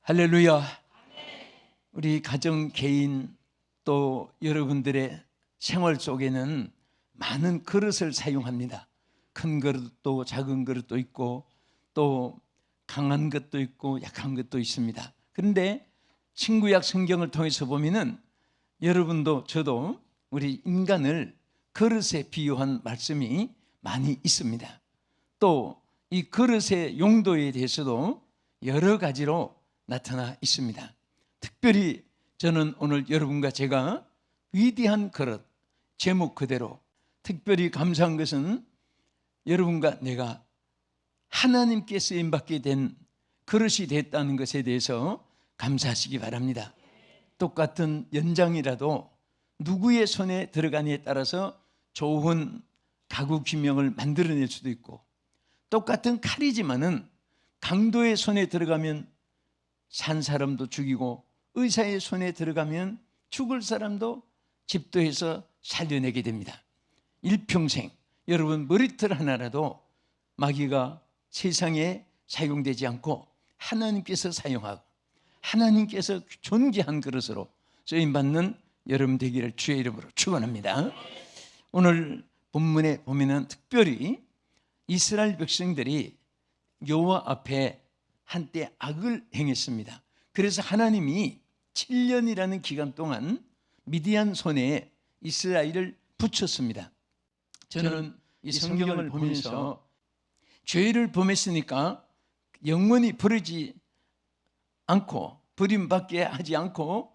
할렐루야. 우리 가정, 개인 또 여러분들의 생활 속에는 많은 그릇을 사용합니다. 큰 그릇도 작은 그릇도 있고 또 강한 것도 있고 약한 것도 있습니다. 그런데 신구약 성경을 통해서 보면은 여러분도 저도 우리 인간을 그릇에 비유한 말씀이 많이 있습니다. 또 이 그릇의 용도에 대해서도 여러 가지로 나타나 있습니다. 특별히 저는 오늘 여러분과 제가 위대한 그릇, 제목 그대로 특별히 감사한 것은 여러분과 내가 하나님께 쓰임받게 된 그릇이 됐다는 것에 대해서 감사하시기 바랍니다. 똑같은 연장이라도 누구의 손에 들어가느냐에 따라서 좋은 가구 기명을 만들어낼 수도 있고, 똑같은 칼이지만은 강도의 손에 들어가면 산 사람도 죽이고 의사의 손에 들어가면 죽을 사람도 집도해서 살려내게 됩니다. 일평생 여러분 머리털 하나라도 마귀가 세상에 사용되지 않고 하나님께서 사용하고 하나님께서 존귀한 그릇으로 쓰임받는 여러분 되기를 주의 이름으로 축원합니다. 오늘 본문에 보면은 특별히 이스라엘 백성들이 여호와 앞에 한때 악을 행했습니다. 그래서 하나님이 7년이라는 기간 동안 미디안 손에 이스라엘을 붙였습니다. 저는 이 성경을 보면서 죄를 범했으니까 영원히 버리지 않고 버림받게 하지 않고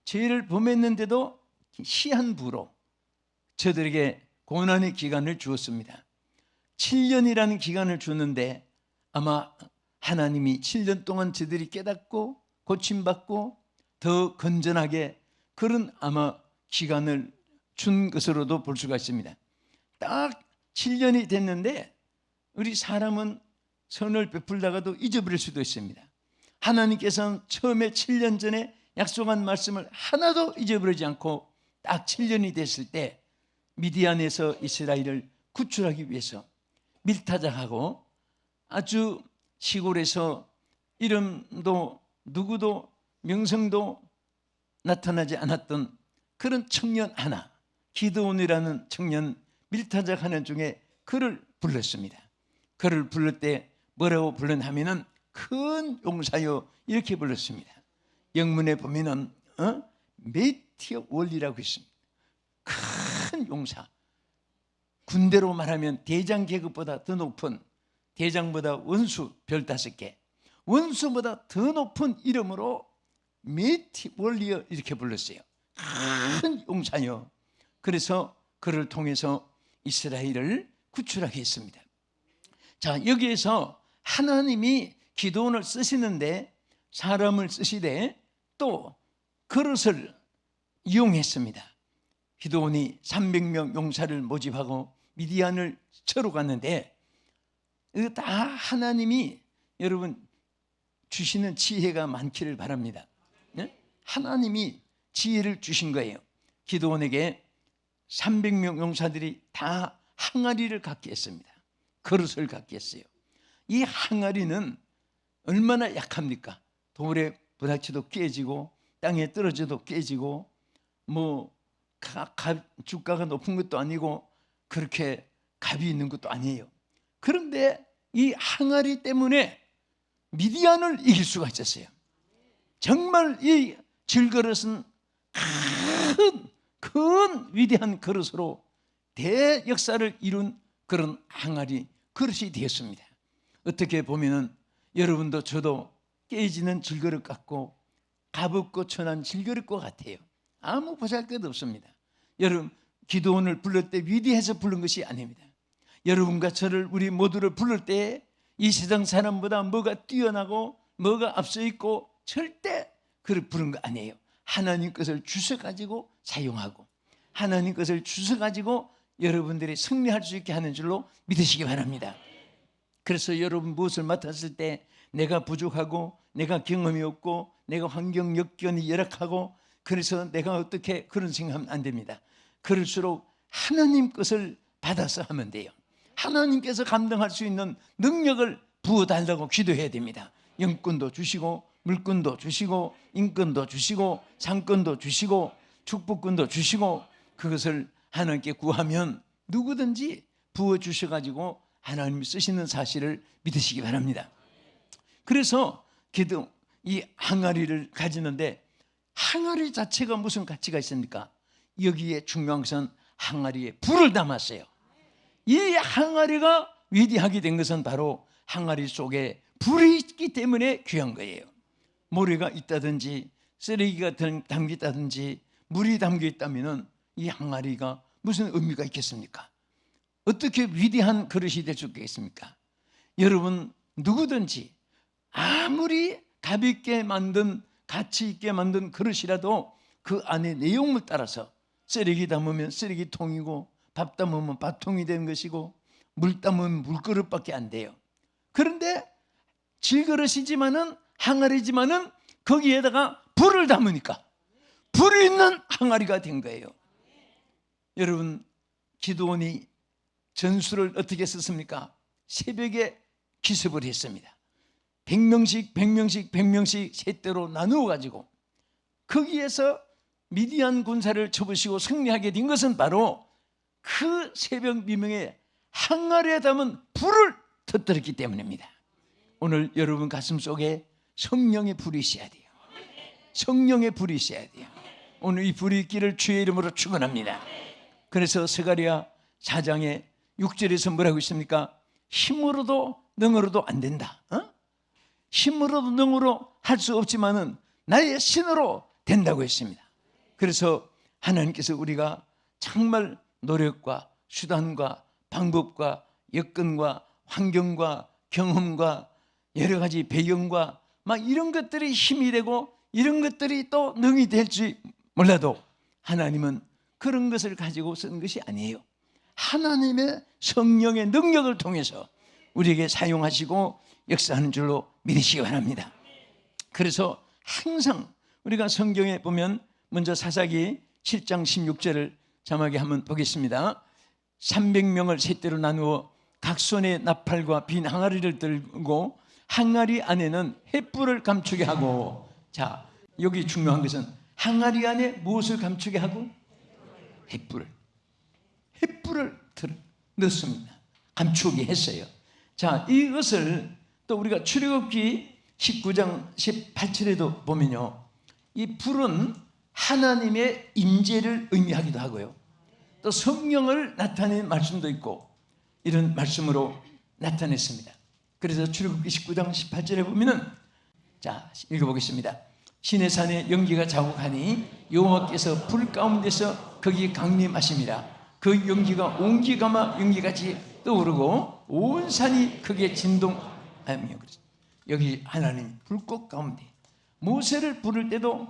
죄를 범했는데도 시한부로 저들에게 고난의 기간을 주었습니다. 7년이라는 기간을 주는데 아마 하나님이 7년 동안 저들이 깨닫고 고침받고 더 건전하게 그런 아마 기간을 준 것으로도 볼 수가 있습니다. 딱 7년이 됐는데 우리 사람은 선을 베풀다가도 잊어버릴 수도 있습니다. 하나님께서는 처음에 7년 전에 약속한 말씀을 하나도 잊어버리지 않고 딱 7년이 됐을 때 미디안에서 이스라엘을 구출하기 위해서 밀타작하고 아주 시골에서 이름도 누구도 명성도 나타나지 않았던 그런 청년 하나, 기드온이라는 청년 밀타작하는 중에 그를 불렀습니다. 그를 부를 때 뭐라고 불렀냐면은 큰 용사여 이렇게 불렀습니다. 영문에 보면은 메티어 월리라고 있습니다. 큰 용사. 군대로 말하면 대장 계급보다 더 높은, 대장보다 원수 별 5개, 원수보다 더 높은 이름으로 메티 월리어 이렇게 불렀어요. 큰 용사여. 그래서 그를 통해서 이스라엘을 구출하게 했습니다. 자, 여기에서 하나님이 기드온을 쓰시는데 사람을 쓰시되 또 그릇을 이용했습니다. 기드온이 300명 용사를 모집하고 미디안을 쳐러 갔는데 이거 다 하나님이 여러분 주시는 지혜가 많기를 바랍니다. 네? 하나님이 지혜를 주신 거예요. 기드온에게 300명 용사들이 다 항아리를 갖게 했습니다. 그릇을 갖게 했어요. 이 항아리는 얼마나 약합니까? 돌에 부닥쳐도 깨지고 땅에 떨어져도 깨지고 주가가 높은 것도 아니고 그렇게 값이 있는 것도 아니에요. 그런데 이 항아리 때문에 미디안을 이길 수가 있었어요. 정말 이 질그릇은 큰 위대한 그릇으로 대역사를 이룬 그런 항아리 그릇이 되었습니다. 어떻게 보면은 여러분도 저도 깨지는 질그릇 같고 가볍고 천한 질그릇과 같아요. 아무 보잘것 없습니다. 여러분 기드온을 부를 때 위대해서 부른 것이 아닙니다. 여러분과 저를 우리 모두를 부를 때 이 세상 사람보다 뭐가 뛰어나고 뭐가 앞서 있고 절대 그를 부른 거 아니에요. 하나님 것을 주셔가지고 사용하고 하나님 것을 주셔가지고 여러분들이 승리할 수 있게 하는 줄로 믿으시기 바랍니다. 그래서 여러분 무엇을 맡았을 때 내가 부족하고 내가 경험이 없고 내가 환경 여건이 열악하고 그래서 내가 어떻게 그런 생각하면 안 됩니다. 그럴수록 하나님 것을 받아서 하면 돼요. 하나님께서 감당할 수 있는 능력을 부어달라고 기도해야 됩니다. 영권도 주시고 물권도 주시고 인권도 주시고 상권도 주시고 축복권도 주시고 그것을 하나님께 구하면 누구든지 부어주셔가지고 하나님이 쓰시는 사실을 믿으시기 바랍니다. 그래서 그도 이 항아리를 가지는데 항아리 자체가 무슨 가치가 있습니까? 여기에 중요한 것은 항아리에 불을 담았어요. 이 항아리가 위대하게 된 것은 바로 항아리 속에 불이 있기 때문에 귀한 거예요. 모래가 있다든지 쓰레기가 담겼다든지 물이 담겨 있다면 이 항아리가 무슨 의미가 있겠습니까? 어떻게 위대한 그릇이 될 수 있겠습니까? 여러분 누구든지 아무리 가볍게 만든 가치 있게 만든 그릇이라도 그 안에 내용을 따라서 쓰레기 담으면 쓰레기통이고 밥 담으면 밥통이 되는 것이고 물 담으면 물그릇밖에 안 돼요. 그런데 질그릇이지만은 항아리지만은 거기에다가 불을 담으니까 불이 있는 항아리가 된 거예요. 여러분 기드온이 전술을 어떻게 썼습니까? 새벽에 기습을 했습니다. 100명씩 셋대로 나누어 가지고 거기에서 미디안 군사를 쳐부시고 승리하게 된 것은 바로 그 새벽 미명에 항아리에 담은 불을 터뜨렸기 때문입니다. 오늘 여러분 가슴 속에 성령의 불이 있어야 돼요. 성령의 불이 있어야 돼요. 오늘 이 불이 있기를 주의 이름으로 축원합니다. 그래서 스가랴 4장에 6절에서 뭐라고 있습니까? 힘으로도 능으로도 안 된다. 힘으로도 능으로 할 수 없지만은 나의 신으로 된다고 했습니다. 그래서 하나님께서 우리가 정말 노력과 수단과 방법과 여건과 환경과 경험과 여러 가지 배경과 막 이런 것들이 힘이 되고 이런 것들이 또 능이 될지 몰라도 하나님은 그런 것을 가지고 쓴 것이 아니에요. 하나님의 성령의 능력을 통해서 우리에게 사용하시고 역사하는 줄로 믿으시기 바랍니다. 그래서 항상 우리가 성경에 보면 먼저 사사기 7장 16절을 자막에 한번 보겠습니다. 300명을 셋대로 나누어 각 손에 나팔과 빈 항아리를 들고 항아리 안에는 횃불을 감추게 하고, 자 여기 중요한 것은 항아리 안에 무엇을 감추게 하고? 횃불을 넣습니다. 감추게 했어요. 자, 이것을 또 우리가 출애굽기 19장 18절에도 보면요, 이 불은 하나님의 임재를 의미하기도 하고요, 또 성령을 나타내는 말씀도 있고 이런 말씀으로 나타냈습니다. 그래서 출애굽기 19장 18절에 보면은, 자 읽어보겠습니다. 시내산에 연기가 자욱하니 여호와께서 불 가운데서 거기 강림하심이라. 그 연기가 옹기가마 연기같이 떠오르고 온 산이 크게 진동하며, 여기 하나님 불꽃 가운데 모세를 부를 때도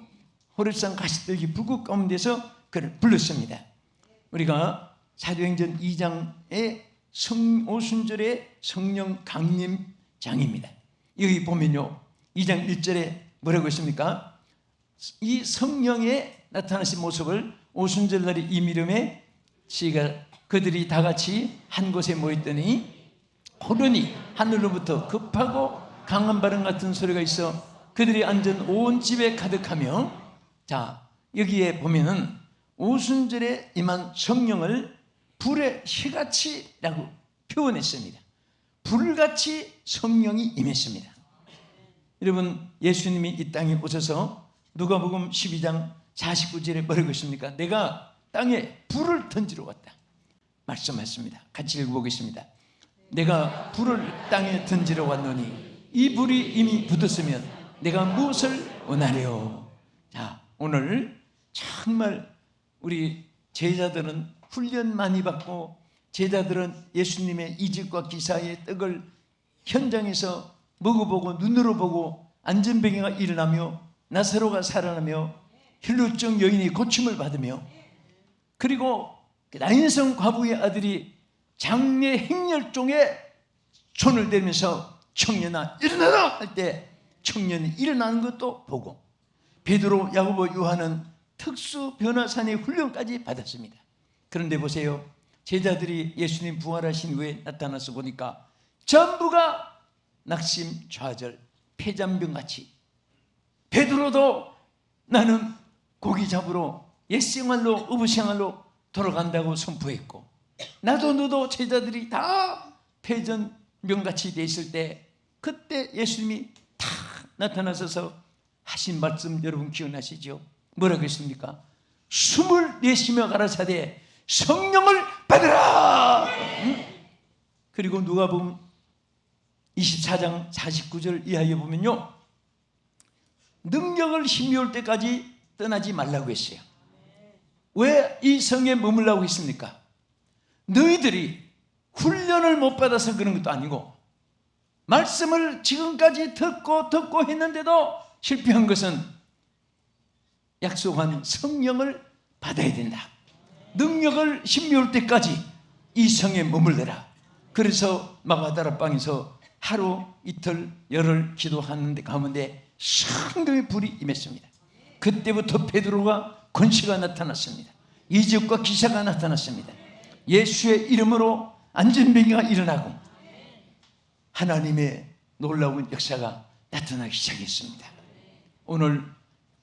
호렙산 가시떨기 불꽃 가운데서 그를 불렀습니다. 우리가 사도행전 2장의 오순절의 성령 강림장입니다. 여기 보면요 2장 1절에 뭐라고 했습니까? 이 성령의 나타나신 모습을 오순절날이 이미름에 그들이 다 같이 한 곳에 모였더니 호련히 하늘로부터 급하고 강한 바람 같은 소리가 있어 그들이 앉은 온 집에 가득하며, 자 여기에 보면은 오순절에 임한 성령을 불의 희같이라고 표현했습니다. 불같이 성령이 임했습니다. 여러분 예수님이 이 땅에 오셔서 누가복음 12장 49절에 뭐라고 했습니까? 내가 땅에 불을 던지러 왔다 말씀하셨습니다. 같이 읽어보겠습니다. 내가 불을 땅에 던지러 왔노니 이 불이 이미 붙었으면 내가 무엇을 원하려. 자 오늘 정말 우리 제자들은 훈련 많이 받고, 제자들은 예수님의 이적과 기사의 떡을 현장에서 먹어보고 눈으로 보고 안전병이가 일어나며 나사로가 살아나며 혈루증 여인이 고침을 받으며, 그리고 나인성 과부의 아들이 장례 행렬종에 손을 대면서 청년아 일어나라 할 때 청년이 일어나는 것도 보고, 베드로 야고보 요한은 특수 변화산의 훈련까지 받았습니다. 그런데 보세요, 제자들이 예수님 부활하신 후에 나타나서 보니까 전부가 낙심 좌절 폐잔병같이 베드로도 나는 고기 잡으러 옛 생활로, 어부 생활로 돌아간다고 선포했고, 나도 너도 제자들이 다 패전명같이 돼 있을 때 그때 예수님이 다 나타나셔서 하신 말씀 여러분 기억나시죠? 뭐라고 했습니까? 숨을 내쉬며 가라사대 성령을 받으라. 그리고 누가복음 24장 49절 이하에 보면요, 능력을 힘이 올 때까지 떠나지 말라고 했어요. 왜 이 성에 머물라고 했습니까? 너희들이 훈련을 못 받아서 그런 것도 아니고, 말씀을 지금까지 듣고 했는데도 실패한 것은 약속한 성령을 받아야 된다. 능력을 힘이 올 때까지 이 성에 머물러라. 그래서 마가다락방에서 하루 이틀 열흘 기도하는데 가운데 성령의 불이 임했습니다. 그때부터 베드로가 권세가 나타났습니다. 이적과 기사가 나타났습니다. 예수의 이름으로 안전병이가 일어나고 하나님의 놀라운 역사가 나타나기 시작했습니다. 오늘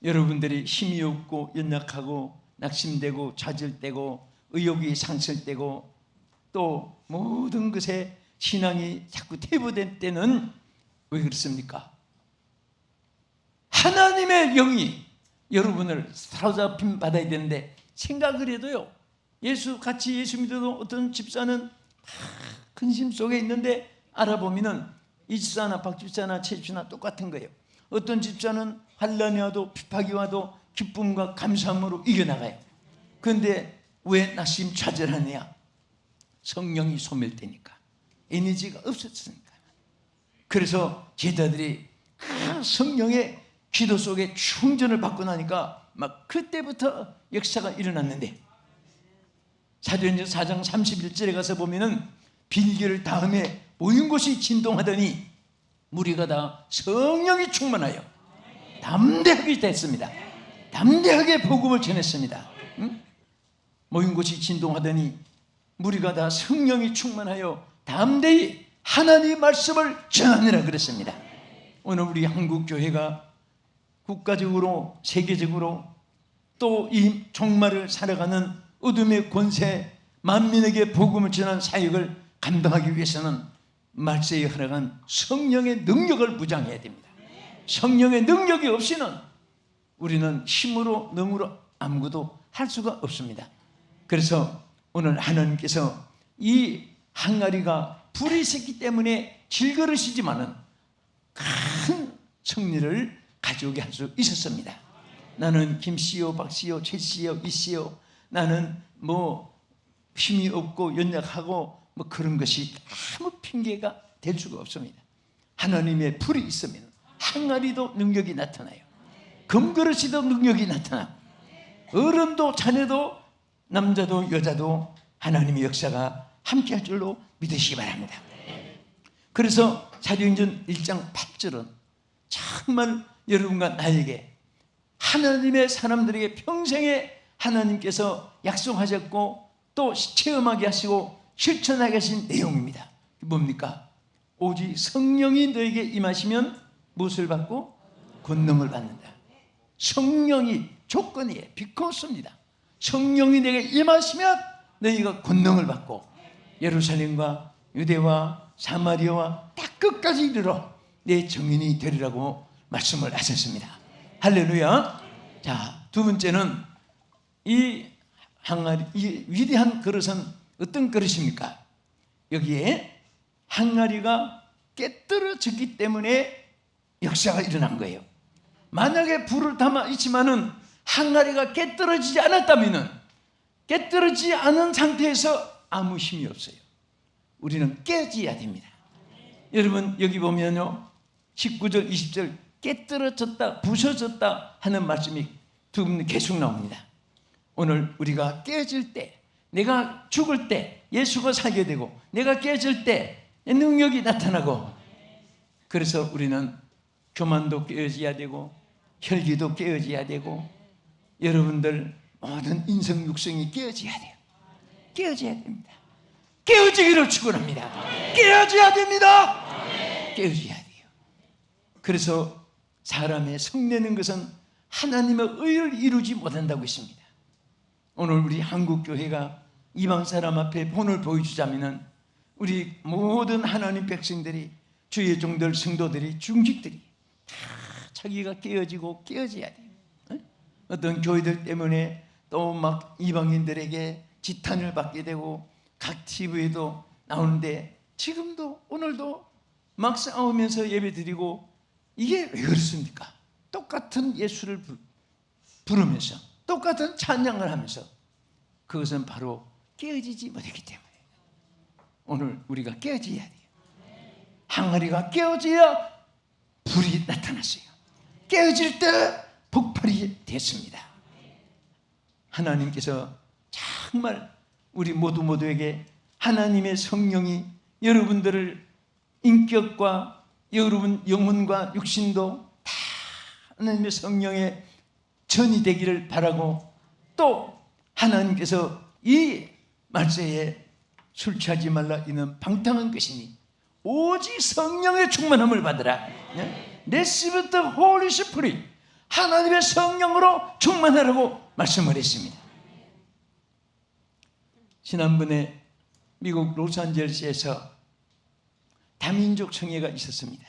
여러분들이 힘이 없고 연약하고 낙심되고 좌절되고 의욕이 상실되고 또 모든 것에 신앙이 자꾸 퇴보된 때는 왜 그렇습니까? 하나님의 영이 여러분을 사로잡힘 받아야 되는데, 생각을 해도요, 같이 예수 믿어도 어떤 집사는 근심 속에 있는데 알아보면은 이 집사나 박 집사나 최 집사나 똑같은 거예요. 어떤 집사는 환난이 와도 핍박이 와도 기쁨과 감사함으로 이겨나가요. 그런데 왜 낙심 좌절하느냐? 성령이 소멸되니까, 에너지가 없었으니까. 그래서 제자들이 성령의 기도 속에 충전을 받고 나니까 막 그때부터 역사가 일어났는데, 사도행전 4장 31절에 가서 보면은 빌기를 다음에 모인 곳이 진동하더니 무리가 다 성령이 충만하여 담대하게 됐습니다. 담대하게 복음을 전했습니다. 모인 곳이 진동하더니 무리가 다 성령이 충만하여 담대히 하나님의 말씀을 전하느라 그랬습니다. 오늘 우리 한국 교회가 국가적으로 세계적으로 또 이 종말을 살아가는 어둠의 권세, 만민에게 복음을 전하는 사역을 감당하기 위해서는 말세에 허락한 성령의 능력을 무장해야 됩니다. 성령의 능력이 없이는 우리는 힘으로 능으로 아무것도 할 수가 없습니다. 그래서 오늘 하나님께서 이 항아리가 불이 있었기 때문에 질그릇이지만은 큰 승리를 가져오게 할 수 있었습니다. 나는 김씨요, 박씨요, 최씨요, 이씨요, 나는 뭐 힘이 없고 연약하고 뭐 그런 것이 아무 핑계가 될 수가 없습니다. 하나님의 불이 있으면 항아리도 능력이 나타나요. 금그릇이도 능력이 나타나고, 어른도 자녀도 남자도 여자도 하나님의 역사가 함께할 줄로 믿으시기 바랍니다. 그래서 사도행전 1장 8절은 정말 여러분과 나에게, 하나님의 사람들에게 평생에 하나님께서 약속하셨고 또 체험하게 하시고 실천하게 하신 내용입니다. 뭡니까? 오직 성령이 너에게 임하시면 무엇을 받고? 권능을 받는다. 성령이 조건이에요. 비코스입니다. 성령이 내게 임하시면 너희가 권능을 받고 예루살렘과 유대와 사마리아와 딱 끝까지 이르러 내 증인이 되리라고 말씀을 하셨습니다. 할렐루야. 자, 두 번째는 이 항아리, 이 위대한 그릇은 어떤 그릇입니까? 여기에 항아리가 깨뜨려졌기 때문에 역사가 일어난 거예요. 만약에 불을 담아 있지만은 항아리가 깨뜨려지지 않았다면은, 깨뜨려지지 않은 상태에서 아무 힘이 없어요. 우리는 깨져야 됩니다. 여러분 여기 보면요, 19절 20절 깨뜨려졌다 부서졌다 하는 말씀이 두 분 계속 나옵니다. 오늘 우리가 깨질 때, 내가 죽을 때 예수가 살게 되고 내가 깨질 때 능력이 나타나고, 그래서 우리는 교만도 깨어져야 되고 혈기도 깨어져야 되고 여러분들 모든 인성 육성이 깨어져야 돼요. 깨어져야 됩니다. 깨어지기를 축원합니다. 깨어져야 됩니다. 깨어져야 돼요. 그래서 사람의 성내는 것은 하나님의 의를 이루지 못한다고 했습니다. 오늘 우리 한국교회가 이방 사람 앞에 본을 보여주자면 우리 모든 하나님 백성들이, 주의 종들, 성도들이, 중직들이 다 자기가 깨어지고 깨어져야 돼요. 어떤 교회들 때문에 또 막 이방인들에게 지탄을 받게 되고 각 TV에도 나오는데, 지금도 오늘도 막 싸우면서 예배드리고, 이게 왜 그렇습니까? 똑같은 예수를 부르면서 똑같은 찬양을 하면서, 그것은 바로 깨어지지 못했기 때문에 오늘 우리가 깨어져야 돼요. 항아리가 깨어져야 불이 나타났어요. 깨어질 때 폭발이 됐습니다. 하나님께서 정말 우리 모두에게 하나님의 성령이 여러분들을 인격과 여러분 영혼과 육신도 다 하나님의 성령의 전이 되기를 바라고, 또 하나님께서 이 말세에 술 취하지 말라 이는 방탕한 것이니 오직 성령의 충만함을 받으라. Receive the Holy Spirit. 하나님의 성령으로 충만하라고 말씀을 했습니다. 지난번에 미국 로스앤젤레스에서 다민족 청회가 있었습니다.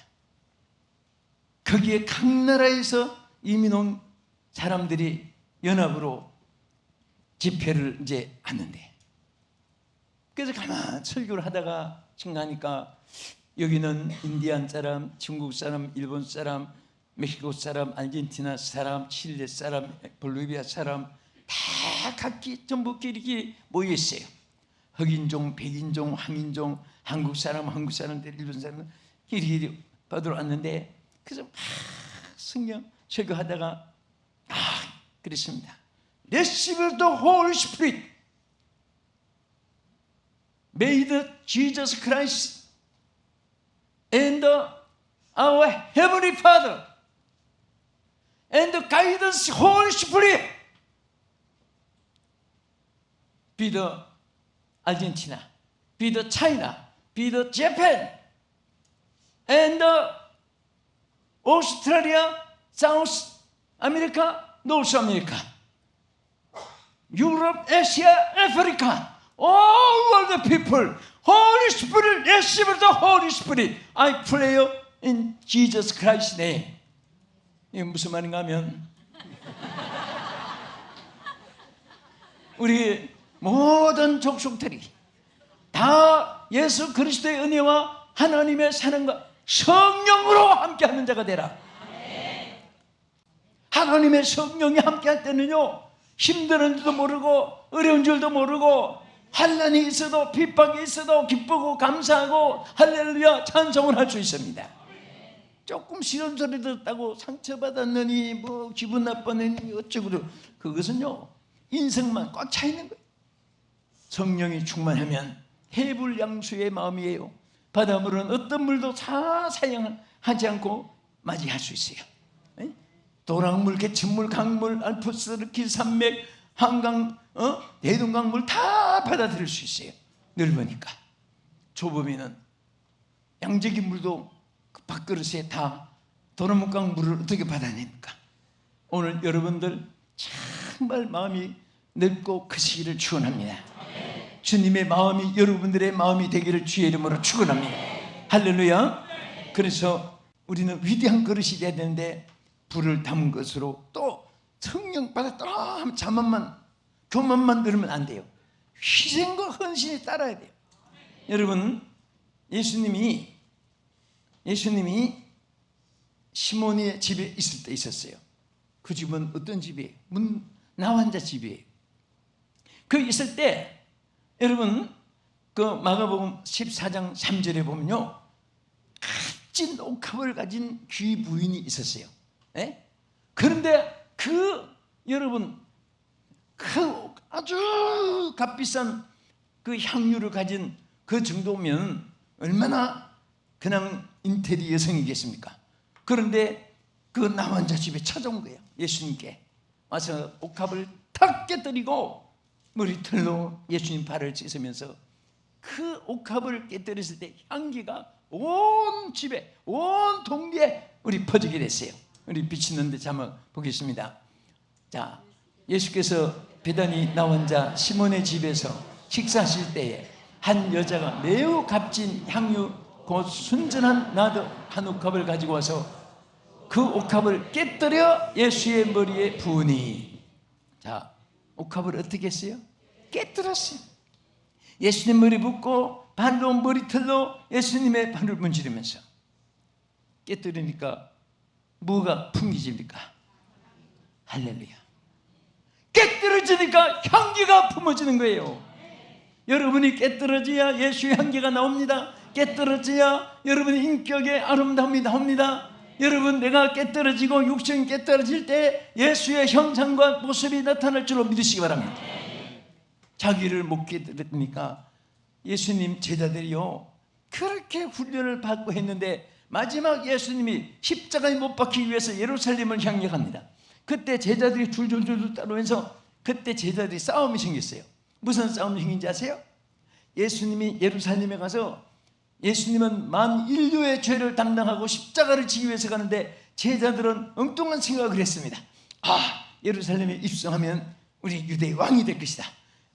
거기에 각 나라에서 이민 온 사람들이 연합으로 집회를 이제 하는데, 그래서 가만 설교를 하다가 생각하니까 여기는 인디안 사람, 중국 사람, 일본 사람, 멕시코 사람, 아르헨티나 사람, 칠레 사람, 볼리비아 사람 다 각기 전부 이렇게 모여 있어요. 흑인종, 백인종, 황인종, 한국 사람들, 일본 사람 이렇게 받으러 왔는데, 그래서 막 성경 설교하다가 그랬습니다. Receive the Holy Spirit. May the Jesus Christ and our Heavenly Father and the guidance Holy Spirit be the Argentina, be the China, be the Japan, and the Australia, South America, North America, Europe, Asia, Africa, all of the people. Holy Spirit, receive the Holy Spirit. I pray in Jesus Christ's name. 이게 무슨 말인가 하면, 우리 모든 족속들이 다 예수 그리스도의 은혜와 하나님의 사랑과 성령으로 함께하는 자가 되라. 하나님의 성령이 함께할 때는요, 힘드는 줄도 모르고 어려운 줄도 모르고, 환난이 있어도 핍박이 있어도 기쁘고 감사하고 할렐루야 찬송을 할 수 있습니다. 조금 싫은 소리 듣다고 상처받았느니 뭐 기분 나빴느니 어쩌고도, 그것은요 인생만 꽉 차 있는 거예요. 성령이 충만하면 해불양수의 마음이에요. 바닷물은 어떤 물도 다 사용하지 않고 맞이할 수 있어요. 도랑물, 개천물, 강물, 알프스, 르키 산맥, 한강, 대동강물 다 받아들일 수 있어요. 넓으니까. 좁으면은 양재기 물도 그 밥그릇에 다 도랑물강 물을 어떻게 받아냅니까? 오늘 여러분들 정말 마음이 넓고 크시기를 축원합니다. 주님의 마음이 여러분들의 마음이 되기를 주의 이름으로 축원합니다. 할렐루야. 그래서 우리는 위대한 그릇이 돼야 되는데, 불을 담은 것으로 또 성령 받았다 자만만 교만만 들으면 안 돼요. 희생과 헌신이 따라야 돼요. 여러분, 예수님이 시몬의 집에 있을 때 있었어요. 그 집은 어떤 집이에요? 나환자 집이에요. 그 있을 때 여러분, 그 마가복음 14장 3절에 보면요, 값진 옥합을 가진 귀 부인이 있었어요. 그런데 여러분 그 아주 값비싼 그 향유를 가진 그 정도면 얼마나 그냥 인테리 여성이겠습니까? 그런데 그 남환자 집에 찾아온 거예요. 예수님께 와서 옥합을 탁 깨뜨리고 머리털로 예수님 발을 씻으면서 그 옥합을 깨뜨렸을 때 향기가 온 집에, 온 동네에 우리 퍼지게 됐어요. 우리 비치는데 자막 보겠습니다. 자, 예수께서 베다니 나 혼자 시몬의 집에서 식사하실 때에 한 여자가 매우 값진 향유 곧 순전한 나드 한 옥합을 가지고 와서 그 옥합을 깨뜨려 예수의 머리에 부으니, 자, 옥합을 어떻게 했어요? 깨뜨렸어요. 예수님 머리 붓고 발로 머리털로 예수님의 발을 문지르면서 깨뜨리니까 뭐가 풍기집니까? 할렐루야. 깨뜨려지니까 향기가 품어지는 거예요. 여러분이 깨뜨려져야 예수의 향기가 나옵니다. 깨뜨려져야 여러분의 인격의 아름다움이 나옵니다. 여러분, 내가 깨뜨려지고 육신이 깨뜨려질 때 예수의 형상과 모습이 나타날 줄로 믿으시기 바랍니다. 자기를 못 깨뜨렸으니까 예수님 제자들이요, 그렇게 훈련을 받고 했는데 마지막 예수님이 십자가에 못 박히기 위해서 예루살렘을 향해 갑니다. 그때 제자들이 줄줄줄 따르면서 그때 제자들이 싸움이 생겼어요. 무슨 싸움이 생긴지 아세요? 예수님이 예루살렘에 가서, 예수님은 만 인류의 죄를 담당하고 십자가를 지기 위해서 가는데 제자들은 엉뚱한 생각을 했습니다. 아, 예루살렘에 입성하면 우리 유대의 왕이 될 것이다.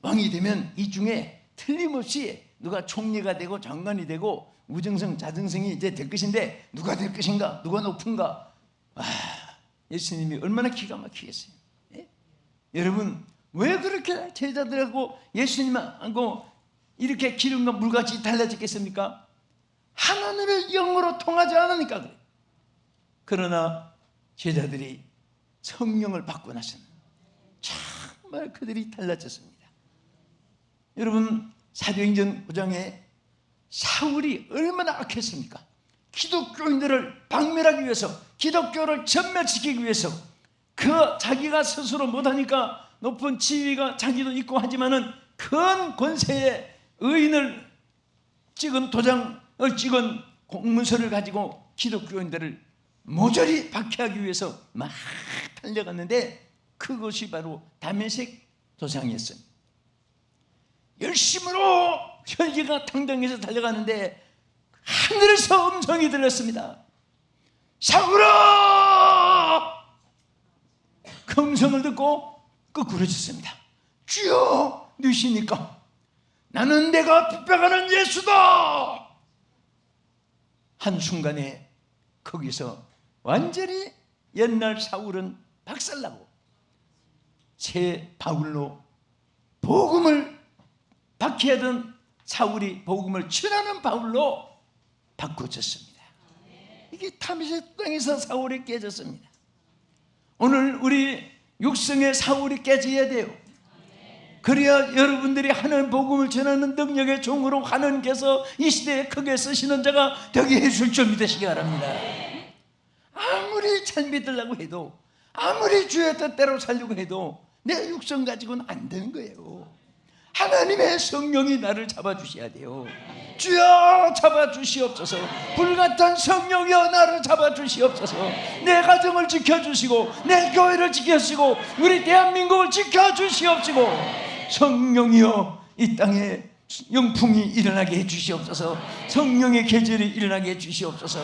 왕이 되면 이 중에 틀림없이 누가 총리가 되고 장관이 되고 우정성 자정성이 이제 될 것인데 누가 될 것인가? 누가 높은가? 아, 예수님이 얼마나 기가 막히겠어요. 예? 여러분, 왜 그렇게 제자들하고 예수님하고 이렇게 기름과 물같이 달라졌겠습니까? 하나님의 영으로 통하지 않으니까 그래요. 그러나 제자들이 성령을 받고 나서는 정말 그들이 달라졌습니다. 여러분, 사도행전 5장에 사울이 얼마나 악했습니까? 기독교인들을 박멸하기 위해서, 기독교를 전멸시키기 위해서, 그 자기가 스스로 못하니까 높은 지위가 자기도 있고 하지만은 큰 권세의 의인을 찍은 도장을 찍은 공문서를 가지고 기독교인들을 모조리 박해하기 위해서 막 달려갔는데 그것이 바로 다메섹 도상이었어요. 열심으로 혈기가 당당해서 달려가는데 하늘에서 음성이 들렸습니다. 사울아! 그 음성을 듣고 거꾸로 졌습니다. 주여, 누시니까? 나는 내가 핍박하는 예수다! 한순간에 거기서 완전히 옛날 사울은 박살나고 새 바울로 복음을 박해하던 사울이 복음을 전하는 바울로 바꿔졌습니다. 이게 다메섹 땅에서 사울이 깨졌습니다. 오늘 우리 육성의 사울이 깨져야 돼요. 그래야 여러분들이 하나님 복음을 전하는 능력의 종으로 하나님께서 이 시대에 크게 쓰시는 자가 되게 해줄 줄 믿으시기 바랍니다. 아무리 잘 믿으려고 해도, 아무리 주의 뜻대로 살려고 해도 내 육성 가지고는 안 되는 거예요. 하나님의 성령이 나를 잡아주셔야 돼요. 주여 잡아주시옵소서. 불같은 성령이여 나를 잡아주시옵소서. 내 가정을 지켜주시고 내 교회를 지켜주시고 우리 대한민국을 지켜주시옵시고, 성령이여 이 땅에 영풍이 일어나게 해주시옵소서. 성령의 계절이 일어나게 해주시옵소서.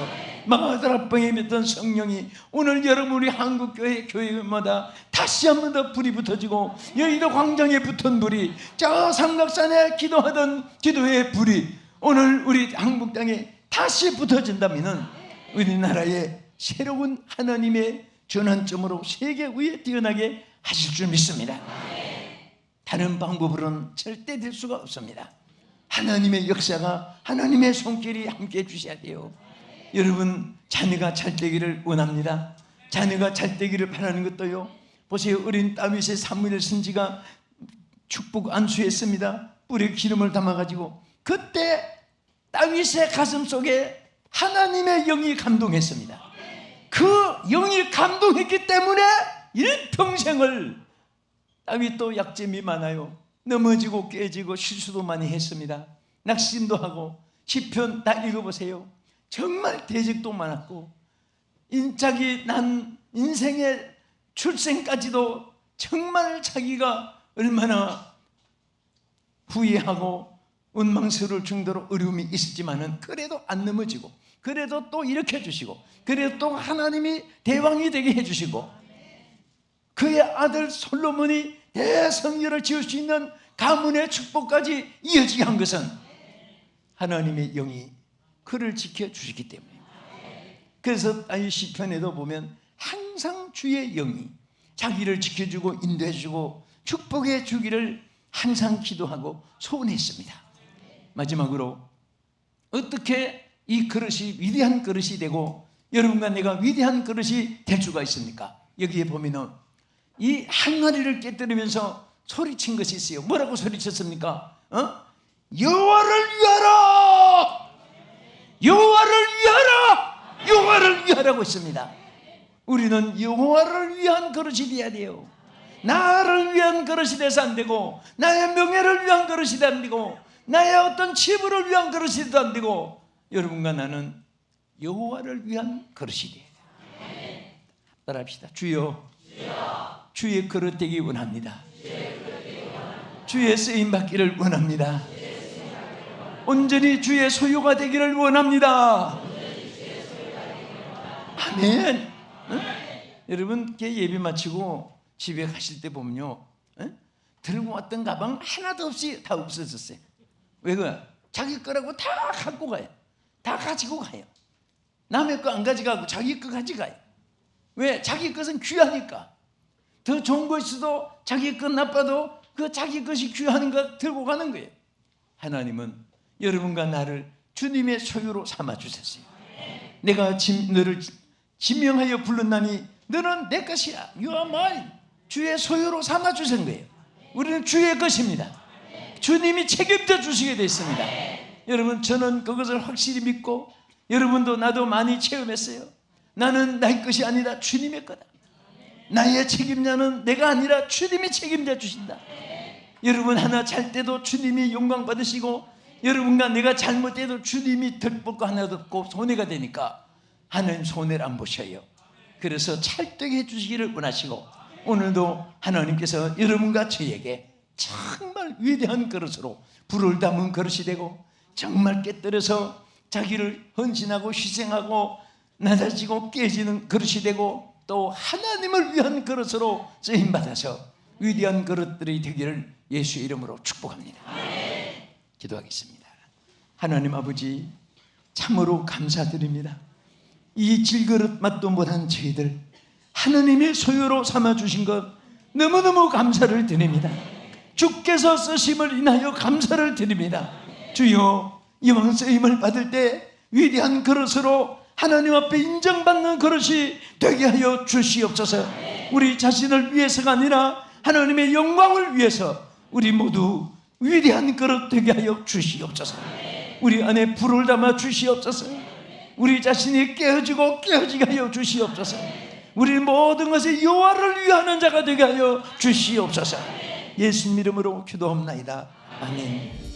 마가다락방에 맺던 성령이 오늘 여러분 우리 한국교회 교회마다 다시 한 번 더 불이 붙어지고, 여의도 광장에 붙은 불이, 저 삼각산에 기도하던 기도의 불이 오늘 우리 한국 땅에 다시 붙어진다면 우리나라의 새로운 하나님의 전환점으로 세계 위에 뛰어나게 하실 줄 믿습니다. 다른 방법으로는 절대 될 수가 없습니다. 하나님의 역사가, 하나님의 손길이 함께 해주셔야 돼요. 여러분, 자녀가 잘 되기를 원합니다. 자녀가 잘 되기를 바라는 것도요, 보세요. 어린 다윗의 사무엘 선지가 축복 안수했습니다. 뿔에 기름을 담아가지고. 그때 다윗의 가슴 속에 하나님의 영이 감동했습니다. 그 영이 감동했기 때문에 일평생을, 다윗도 약점이 많아요. 넘어지고 깨지고 실수도 많이 했습니다. 낙심도 하고. 시편 다 읽어보세요. 정말 대적도 많았고, 자기 난 인생의 출생까지도 정말 자기가 얼마나 후회하고 원망스러울 정도로 어려움이 있었지만은 그래도 안 넘어지고, 그래도 또 일으켜 주시고, 그래도 또 하나님이 대왕이 되게 해주시고, 그의 아들 솔로몬이 대성전을 지을 수 있는 가문의 축복까지 이어지게 한 것은 하나님의 영이 그를 지켜주시기 때문입니다. 그래서 이 시편에도 보면 항상 주의 영이 자기를 지켜주고 인도해주고 축복해 주기를 항상 기도하고 소원했습니다. 마지막으로 어떻게 이 그릇이 위대한 그릇이 되고 여러분과 내가 위대한 그릇이 될 수가 있습니까? 여기에 보면은 이 항아리를 깨뜨리면서 소리친 것이 있어요. 뭐라고 소리쳤습니까? 여호와를 위하라! 여호와를 위하라! 여호와를 위하라고 했습니다. 우리는 여호와를 위한 그릇이 되어야 돼요. 나를 위한 그릇이 돼서 안 되고, 나의 명예를 위한 그릇이 안 되고, 나의 어떤 치부를 위한 그릇이 안 되고, 여러분과 나는 여호와를 위한 그릇이 돼요. 따라합시다. 주여, 주의 그릇 되기 원합니다. 주의 쓰임 받기를 원합니다. 온전히 주의 소유가 되기를 원합니다. 아멘. 여러분 예배 마치고 집에 가실 때 보면요, 들고 왔던 가방 하나도 없이 다 없어졌어요. 왜 그래? 자기 거라고 다 갖고 가요. 다 가지고 가요. 남의 거 안 가져가고 자기 거 가져가요. 왜? 자기 것은 귀하니까. 더 좋은 거 있어도 자기 것 나빠도 그 자기 것이 귀한 거 들고 가는 거예요. 하나님은 여러분과 나를 주님의 소유로 삼아 주셨어요. 내가 너를 지명하여 불렀나니 너는 내 것이야. You are mine. 주의 소유로 삼아 주신 거예요. 우리는 주의 것입니다. 주님이 책임져 주시게 됐습니다. 여러분, 저는 그것을 확실히 믿고, 여러분도 나도 많이 체험했어요. 나는 나의 것이 아니라 주님의 거다. 나의 책임자는 내가 아니라 주님이 책임져 주신다. 여러분 하나 잘 때도 주님이 영광 받으시고, 여러분과 내가 잘못해도 주님이 덜볼 거 하나도 없고 손해가 되니까 하나님 손해를 안 보셔요. 그래서 찰떡게 해주시기를 원하시고, 오늘도 하나님께서 여러분과 저에게 정말 위대한 그릇으로 불을 담은 그릇이 되고, 정말 깨뜨려서 자기를 헌신하고 희생하고 낮아지고 깨지는 그릇이 되고, 또 하나님을 위한 그릇으로 쓰임받아서 위대한 그릇들이 되기를 예수의 이름으로 축복합니다. 기도하겠습니다. 하나님 아버지, 참으로 감사드립니다. 이 질그릇 맛도 못한 저희들 하나님의 소유로 삼아주신 것 너무너무 감사를 드립니다. 주께서 쓰심을 인하여 감사를 드립니다. 주여, 이왕 쓰임을 받을 때 위대한 그릇으로 하나님 앞에 인정받는 그릇이 되게 하여 주시옵소서. 우리 자신을 위해서가 아니라 하나님의 영광을 위해서 우리 모두 위대한 그릇 되게 하여 주시옵소서. 우리 안에 불을 담아 주시옵소서. 우리 자신이 깨어지고 깨어지게 하여 주시옵소서. 우리 모든 것이 여호와를 위하는 자가 되게 하여 주시옵소서. 예수님 이름으로 기도합나이다. 아멘.